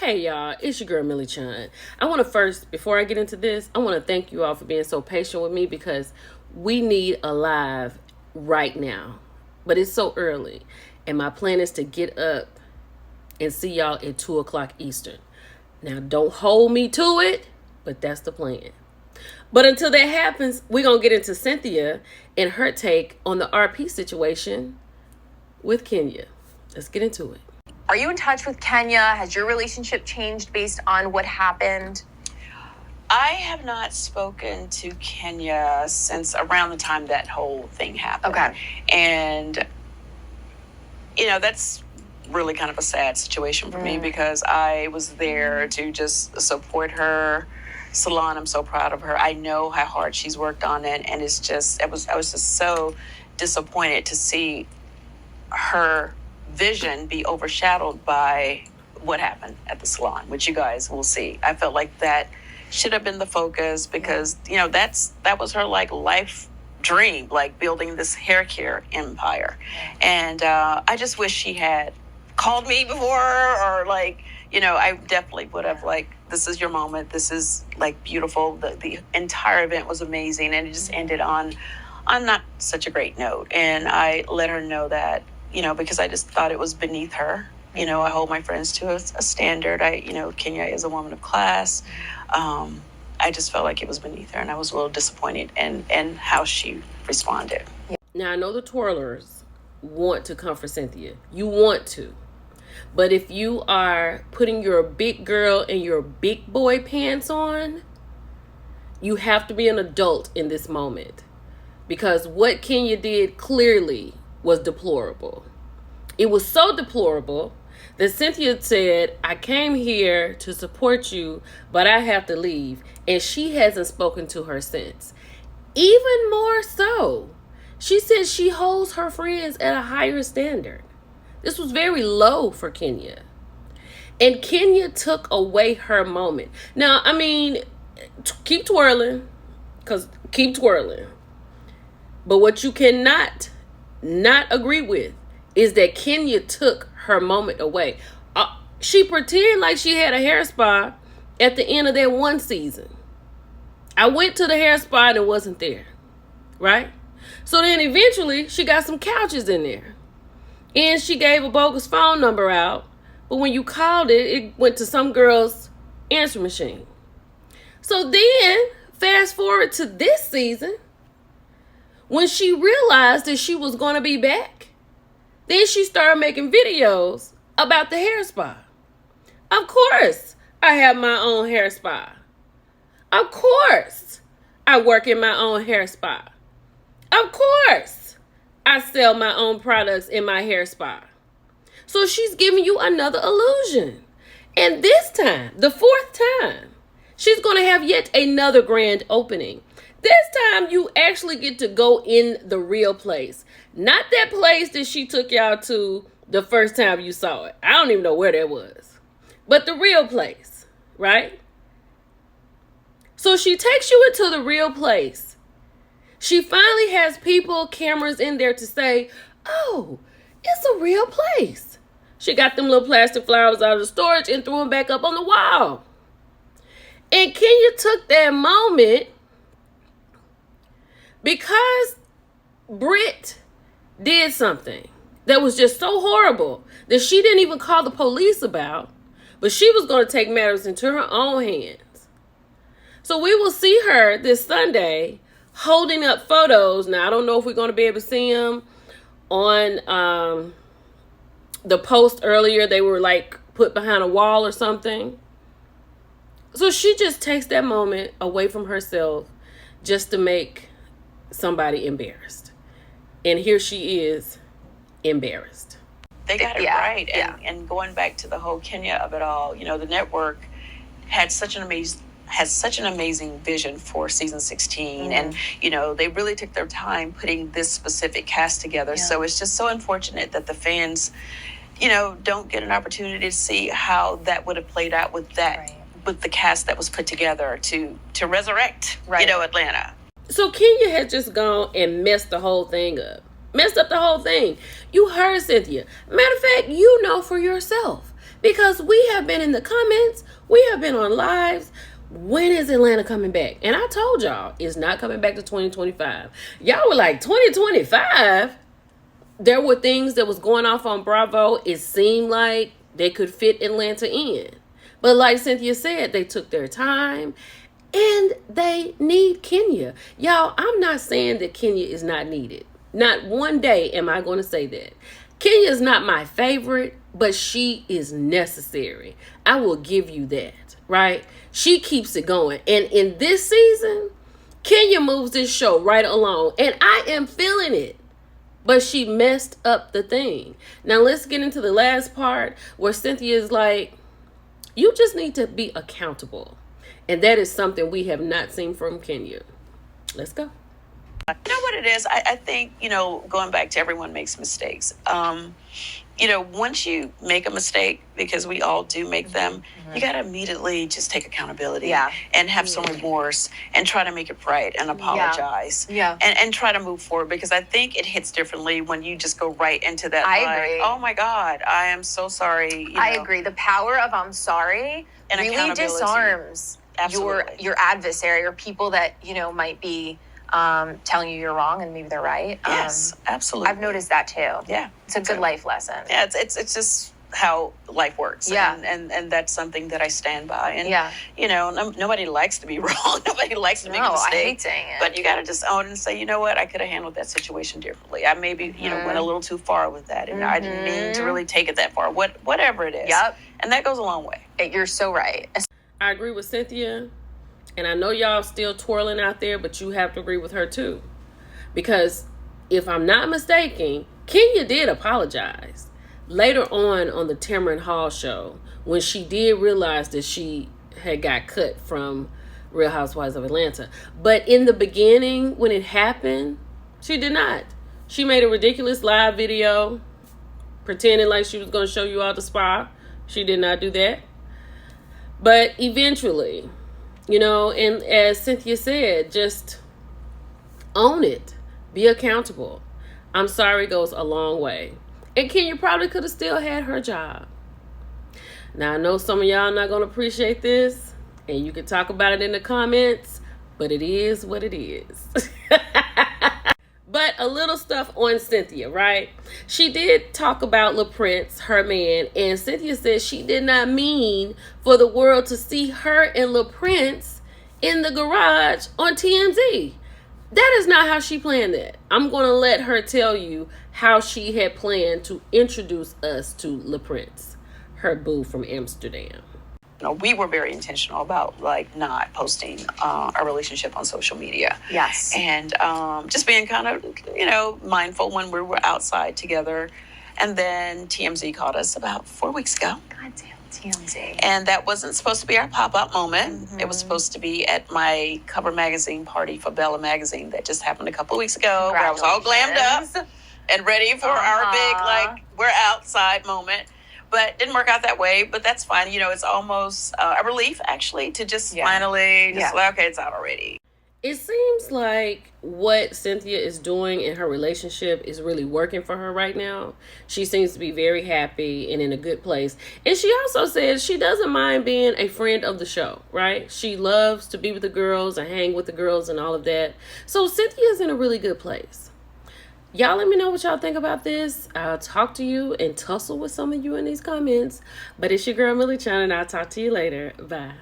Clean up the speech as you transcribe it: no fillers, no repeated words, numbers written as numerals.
Hey y'all, it's your girl Millie Chun. I want to first, before I get into this, I want to thank you all for being so patient with me because we need a live right now. But it's so early. And my plan is to get up and see y'all at 2 o'clock Eastern. Now, don't hold me to it, but that's the plan. But until that happens, we're going to get into Cynthia and her take on the RP situation with Kenya. Let's get into it. Are you in touch with Kenya? Has your relationship changed based on what happened? I have not spoken to Kenya since around the time that whole thing happened. Okay. And, that's really kind of a sad situation for me because I was there to just support her salon. I'm so proud of her. I know how hard she's worked on it. And I was just so disappointed to see her vision be overshadowed by what happened at the salon, which you guys will see. I felt like that should have been the focus because that was her life dream, building this hair care empire. And I just wish she had called me before, or I definitely would have this is your moment, this is beautiful. The entire event was amazing, and it just ended on not such a great note. And I let her know that because I just thought it was beneath her. I hold my friends to a standard. Kenya is a woman of class. I just felt like it was beneath her, and I was a little disappointed in how she responded. Now, I know the twirlers want to come for Cynthia. You want to. But if you are putting your big girl and your big boy pants on, you have to be an adult in this moment. Because what Kenya did clearly was deplorable. It was so deplorable that Cynthia said, I came here to support you, but I have to leave. And she hasn't spoken to her since. Even more so, she said she holds her friends at a higher standard. This was very low for Kenya. And Kenya took away her moment. Now, keep twirling, because keep twirling. But what you cannot not agree with is that Kenya took her moment away. She pretended like she had a hair spa at the end of that one season. I went to the hair spa and it wasn't there, right? So then eventually she got some couches in there and she gave a bogus phone number out. But when you called it, it went to some girl's answer machine. So then fast forward to this season, when she realized that she was going to be back, then she started making videos about the hair spa. Of course, I have my own hair spa. Of course, I work in my own hair spa. Of course, I sell my own products in my hair spa. So she's giving you another illusion. And this time, the fourth time, she's going to have yet another grand opening. This time you actually get to go in the real place. Not that place that she took y'all to the first time you saw it. I don't even know where that was. But the real place, right? So she takes you into the real place. She finally has people, cameras in there to say, oh, it's a real place. She got them little plastic flowers out of the storage and threw them back up on the wall. And Kenya took that moment because Britt did something that was just so horrible that she didn't even call the police about, but she was going to take matters into her own hands. So we will see her this Sunday holding up photos. Now, I don't know if we're going to be able to see them on the post earlier. They were put behind a wall or something. So she just takes that moment away from herself just to make somebody embarrassed. And here she is, embarrassed. They got it right. And going back to the whole Kenya of it all, the network has such an amazing vision for season 16. And, they really took their time putting this specific cast together. Yeah. So it's just so unfortunate that the fans, don't get an opportunity to see how that would have played out with that. Right. With the cast that was put together to resurrect, Atlanta. So Kenya had just gone and messed the whole thing up. Messed up the whole thing. You heard Cynthia. Matter of fact, you know for yourself Because we have been in the comments, we have been on lives. When is Atlanta coming back? And I told y'all, it's not coming back to 2025. Y'all were like, 2025? There were things that was going off on Bravo. It seemed like they could fit Atlanta in. But like Cynthia said, they took their time. And they need Kenya. Y'all, I'm not saying that Kenya is not needed. Not one day am I going to say that. Kenya is not my favorite, but she is necessary. I will give you that, right? She keeps it going. And in this season, Kenya moves this show right along. And I am feeling it. But she messed up the thing. Now let's get into the last part where Cynthia is like, you just need to be accountable. And that is something we have not seen from Kenya. Let's go. You know what it is? I think, going back to everyone makes mistakes. Once you make a mistake, because we all do make them, you got to immediately just take accountability and have some remorse and try to make it right and apologize and try to move forward, because I think it hits differently when you just go right into that. I agree. Oh my God, I am so sorry. I agree. The power of I'm sorry and really disarms your adversary or people that, might be telling you you're wrong and maybe they're right. Yes, absolutely. I've noticed that too. Yeah. It's a good life lesson. Yeah, it's just how life works. Yeah. And that's something that I stand by. And nobody likes to be wrong. Nobody likes to make a mistake. I hate saying it. But you got to just own and say, you know what, I could have handled that situation differently. I maybe, went a little too far with that, and I didn't mean to really take it that far. Whatever it is. Yep. And that goes a long way. You're so right. I agree with Cynthia. And I know y'all still twirling out there, but you have to agree with her too. Because if I'm not mistaken, Kenya did apologize later on the Tamron Hall show, when she did realize that she had got cut from Real Housewives of Atlanta. But in the beginning, when it happened, she did not. She made a ridiculous live video pretending like she was going to show you all the spa. She did not do that. But eventually, and as Cynthia said, just own it. Be accountable. I'm sorry goes a long way. And Kenya probably could have still had her job. Now, I know some of y'all not going to appreciate this, and you can talk about it in the comments, but it is what it is. But a little stuff on Cynthia, right? She did talk about LaPrince, her man, and Cynthia said she did not mean for the world to see her and LaPrince in the garage on TMZ. That is not how she planned that. I'm going to let her tell you how she had planned to introduce us to LaPrince, her boo from Amsterdam. We were very intentional about not posting our relationship on social media. Yes. And just being kind of, mindful when we were outside together. And then TMZ called us about 4 weeks ago. Goddamn TMZ. And that wasn't supposed to be our pop-up moment. It was supposed to be at my cover magazine party for Bella Magazine that just happened a couple of weeks ago, where I was all glammed up and ready for our big, we're outside moment. But didn't work out that way, but that's fine. It's almost a relief, actually, to just finally okay, it's out already. It seems like what Cynthia is doing in her relationship is really working for her right now. She seems to be very happy and in a good place. And she also says she doesn't mind being a friend of the show, right? She loves to be with the girls and hang with the girls and all of that. So Cynthia's in a really good place. Y'all let me know what y'all think about this. I'll talk to you and tussle with some of you in these comments. But it's your girl, Millie Chan, and I'll talk to you later. Bye.